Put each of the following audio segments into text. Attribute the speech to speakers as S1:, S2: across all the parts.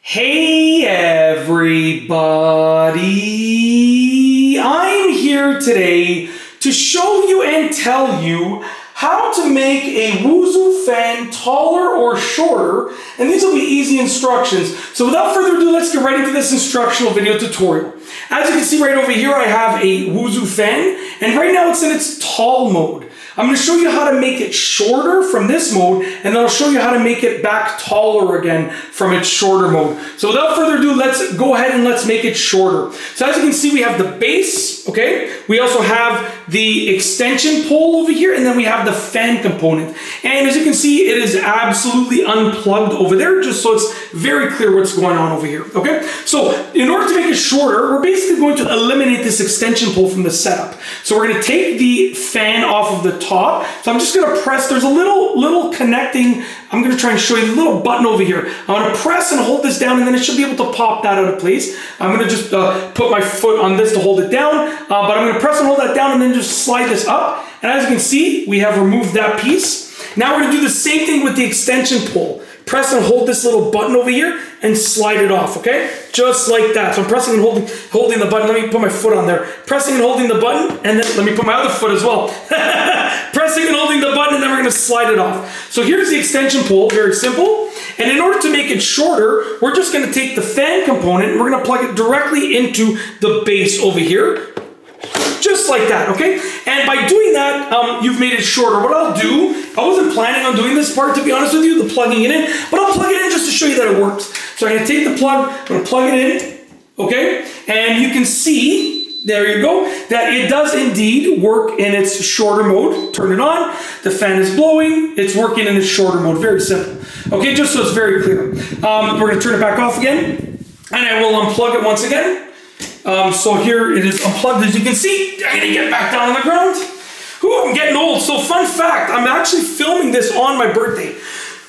S1: Hey everybody, I'm here today to show you and tell you how to make a Woozoo fan taller or shorter, and these will be easy instructions. So without further ado, let's get right into this instructional video tutorial. As you can see right over here, I have a Woozoo fan, and right now it's in its tall mode. I'm going to show you how to make it shorter from this mode, and then I'll show you how to make it back taller again from its shorter mode. So without further ado, let's go ahead and let's make it shorter. So as you can see, we have the base, okay? We also have the extension pole over here, and then we have the fan component. And as you can see, it is absolutely unplugged over there, just so it's very clear what's going on over here, okay? So in order to make it shorter, we're basically going to eliminate this extension pole from the setup. So we're going to take the fan off of the top. So I'm just going to press, there's a little connecting, I'm going to try and show you a little button over here. I'm going to press and hold this down, and then it should be able to pop that out of place. I'm going to just put my foot on this to hold it down, but I'm going to press and hold that down and then just slide this up. And as you can see, we have removed that piece. Now we're going to do the same thing with the extension pole. Press and hold this little button over here and slide it off, okay? Just like that. So I'm pressing and holding the button. Let me put my foot on there. Pressing and holding the button, and then let me put my other foot as well. Pressing and holding the button, and then we're gonna slide it off. So here's the extension pole, very simple. And in order to make it shorter, we're just gonna take the fan component and we're gonna plug it directly into the base over here. Just like that, okay? And by doing that, you've made it shorter. What I'll do, I wasn't planning on doing this part, to be honest with you, the plugging it in, but I'll plug it in just to show you that it works. So I'm gonna take the plug, I'm gonna plug it in, okay? And you can see, there you go, that it does indeed work in its shorter mode. Turn it on, the fan is blowing, it's working in its shorter mode, very simple. Okay, just so it's very clear. We're gonna turn it back off again, and I will unplug it once again. So here it is unplugged, as you can see. I'm gonna get back down on the ground. Ooh, I'm getting old. So fun fact, I'm actually filming this on my birthday.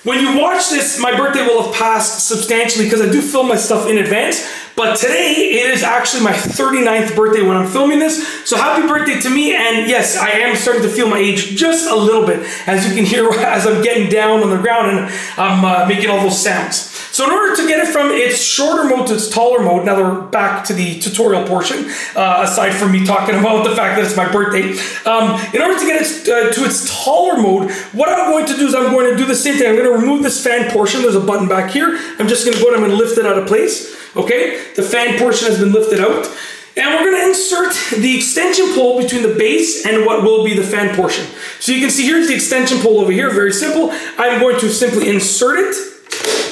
S1: When you watch this, my birthday will have passed substantially because I do film my stuff in advance. But today, it is actually my 39th birthday when I'm filming this. So happy birthday to me. And yes, I am starting to feel my age just a little bit, as you can hear as I'm getting down on the ground and I'm making all those sounds. So in order to get it from its shorter mode to its taller mode, now we're back to the tutorial portion, aside from me talking about the fact that it's my birthday. In order to get it to its taller mode, what I'm going to do is I'm going to do the same thing. I'm going to remove this fan portion. There's a button back here. I'm just going to go and I'm going to lift it out of place. Okay, the fan portion has been lifted out. And we're going to insert the extension pole between the base and what will be the fan portion. So you can see here's the extension pole over here, very simple. I'm going to simply insert it,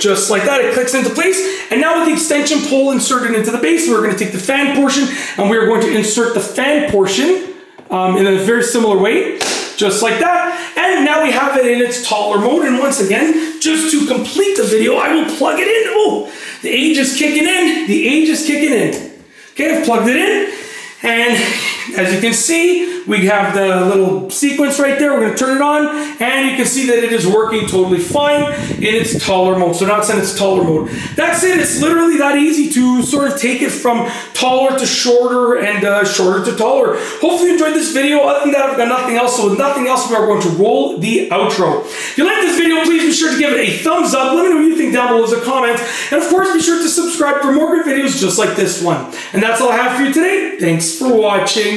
S1: just like that. It clicks into place. And now with the extension pole inserted into the base, we're going to take the fan portion and we're going to insert the fan portion in a very similar way, just like that. And now we have it in its taller mode. And once again, just to complete the video, I will plug it in. Oh, the age is kicking in. The age is kicking in. Okay, I've plugged it in. And as you can see, we have the little sequence right there. We're going to turn it on, and you can see that it is working totally fine in its taller mode. So now it's in its taller mode. That's it. It's literally that easy to sort of take it from taller to shorter and shorter to taller. Hopefully you enjoyed this video. Other than that, I've got nothing else. So with nothing else, we are going to roll the outro. If you like this video, please be sure to give it a thumbs up. Let me know what you think down below as a comment. And of course, be sure to subscribe for more good videos just like this one. And that's all I have for you today. Thanks for watching.